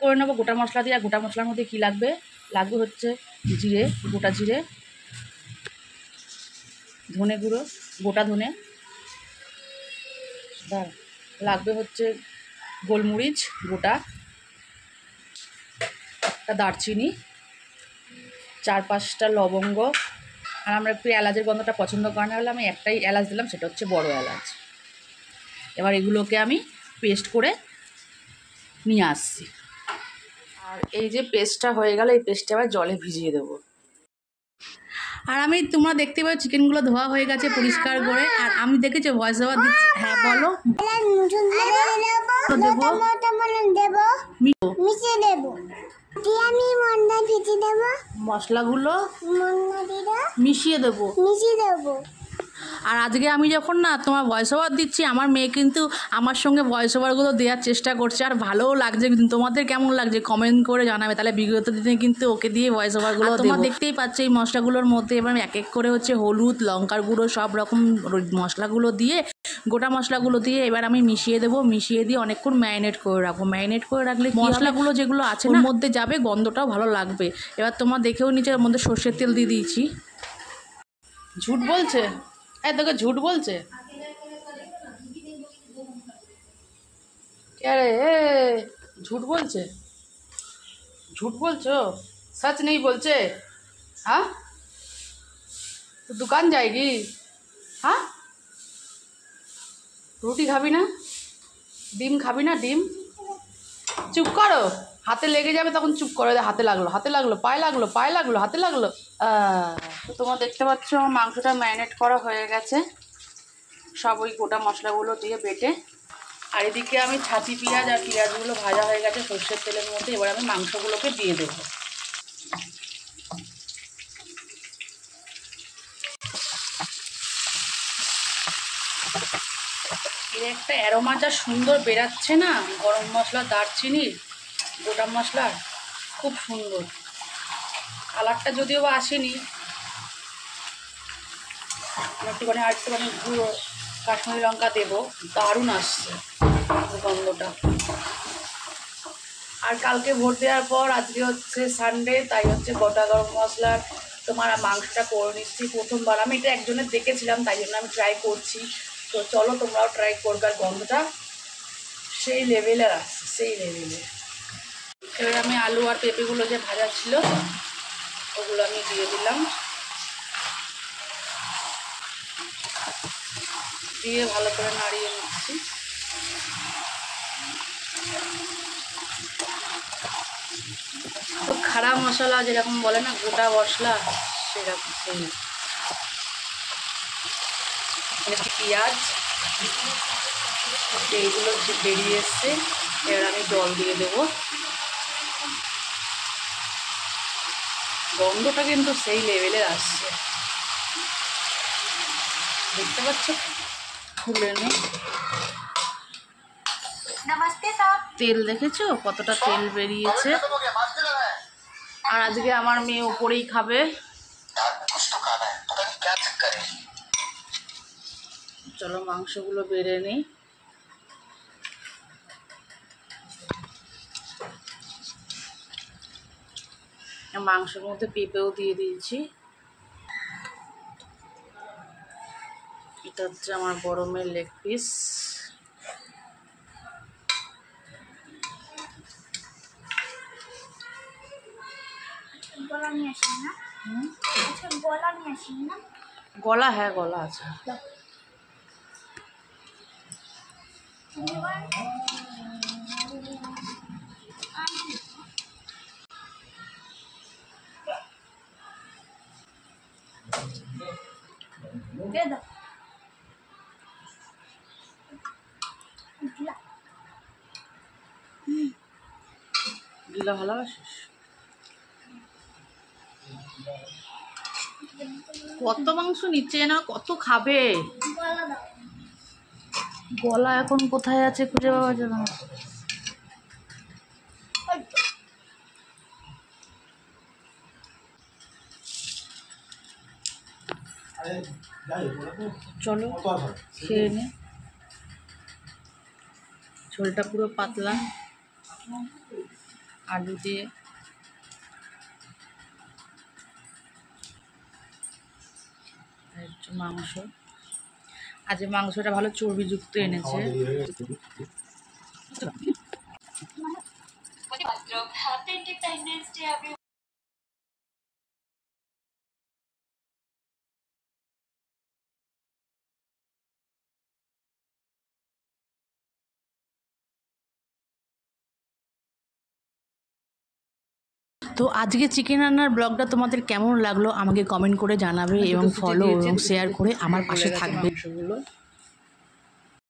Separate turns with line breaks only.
করে নেবো গোটা মশলা দিয়ে। আর গোটা মশলার মধ্যে কী লাগবে, লাগবে হচ্ছে জিরে, গোটা জিরে, ধনে গুঁড়ো, গোটা ধনে, লাগবে হচ্ছে গোলমরিচ গোটা, একটা দারচিনি, 4-5টা লবঙ্গ। আর আমরা একটু এলাচের গন্ধটা পছন্দ করি না হলে আমি একটাই এলাচ দিলাম, সেটা হচ্ছে বড় এলাচ। এবার এগুলোকে আমি পেস্ট করে নিয়ে আসছি। আর এই যে পেস্টটা হয়ে গেল, এই পেস্টটা আবার জলে ভিজিয়ে দেবো। আর আমি তোমরা দেখতে পাচ্ছ চিকেনগুলো ধোয়া হয়ে গেছে পরিষ্কার করে। আর আমি দেখেছি ভয়েস ওভার দিচ্ছি। হ্যাঁ বলো। মশলাগুলো মিশিয়ে দেবো। আর আজকে আমি যখন না তোমার ভয়েস ওভার দিচ্ছি, আমার মেয়ে কিন্তু আমার সঙ্গে ভয়েস ওভারগুলো দেওয়ার চেষ্টা করছে। আর ভালোও লাগছে, কিন্তু তোমাদের কেমন লাগছে কমেন্ট করে জানাবে। তাহলে বিগত দিনে কিন্তু ওকে দিয়ে ভয়েস ওভারগুলো তোমরা দেখতেই পাচ্ছ। এই মশলাগুলোর মধ্যে এবার এক এক করে হচ্ছে হলুদ, লঙ্কার গুঁড়ো, সব রকম মশলাগুলো দিয়ে, গোটা মশলাগুলো দিয়ে এবার আমি মিশিয়ে দেবো। মিশিয়ে দিয়ে অনেকক্ষণ ম্যারিনেট করে রাখবো। ম্যারিনেট করে রাখলে মশলাগুলো যেগুলো আছে ওর মধ্যে যাবে, গন্ধটাও ভালো লাগবে। এবার তোমরা দেখেও নিচে ওর মধ্যে সর্ষের তেল দিয়ে দিয়েছি। ঝুট বলছে, তোকে ঝুট বলছে। আরে ঝুট বলছে, ঝুট বলছো, सच नहीं बोलছে। हाँ तो दुकान जाएगी। हाँ রুটি খাবি না, ডিম খাবি না, ডিম। চুপ করো, হাতে লেগে যাবে তখন চুপ করো। হাতে লাগলো, হাতে লাগলো, পায়ে লাগলো, পায়ে লাগলো, হাতে লাগলো। তো তোমরা দেখতে পাচ্ছ আমার মাংসটা ম্যারিনেট করা হয়ে গেছে সব ওই গোটা মশলাগুলো দিয়ে বেটে। আর এদিকে আমি ছাতি পেঁয়াজ আর পেঁয়াজগুলো ভাজা হয়ে গেছে সর্ষের তেলের মধ্যে। এবার আমি মাংসগুলোকে দিয়ে দেবো। এর একটা অ্যারোমা যা সুন্দর বেরাচ্ছে না, গরম মশলা, দারচিনির, গোটা মশলার, খুব সুন্দর। কালারটা যদিও বা আসেনি, একটুখানি আর একটুখানি গুঁড়ো কাশ্মীরি লঙ্কা দেবো, দারুণ আসছে গন্ধটা। আর কালকে ভোট দেওয়ার পর আজকে হচ্ছে সানডে, তাই হচ্ছে গোটা গরম মশলার তোমার মাংসটা করে নিচ্ছি প্রথমবার। আমি এটা একজনের দেখেছিলাম, তাই জন্য আমি ট্রাই করছি। তো চলো তোমরাও ট্রাই করবে। আর গন্ধটা সেই লেভেলের আসছে, সেই লেভেলে। এবার আমি আলু আর পেঁপেগুলো যে ভাজা ছিল ওগুলো আমি দিয়ে দিলাম, দিয়ে ভালো করে নাড়িয়ে নিচ্ছি। তো খাড়া মশলা যেরকম বলে না, গোটা মশলা, সেরকম সেই পেঁয়াজ এইগুলো বেরিয়ে এসছে। এবার আমি জল দিয়ে দেবো। গন্ধটা কিন্তু সেই লেভেলের আসছে, দেখতে পাচ্ছ। খুলে নে, তেল দেখেছো কতটা তেল বেরিয়েছে। আর আজকে আমার মেয়ে উপরেই খাবে। চলো মাংসগুলো বেড়ে নিই। মাংসের মধ্যে পেঁপেও দিয়ে দিয়েছি। এটা হচ্ছে আমার বড় মেয়ের লেগ পিস। গলা, হ্যাঁ গলা আছে। গিলা ভালোবাসিস? কত মাংস নিচ্ছে না, কত খাবে। গলা এখন কোথায় আছে খুঁজে পাওয়া যাবে না। চলো খেয়ে নে। ঝোলটা পুরো পাতলা, আলু দিয়ে। মাংস, আজ মাংসটা ভালো চর্বিযুক্ত এনেছে। তো আজকে চিকেন রান্নার ব্লগটা তোমাদের কেমন লাগলো আমাকে কমেন্ট করে জানাবে এবং ফলো এবং শেয়ার করে আমার পাশে থাকবে।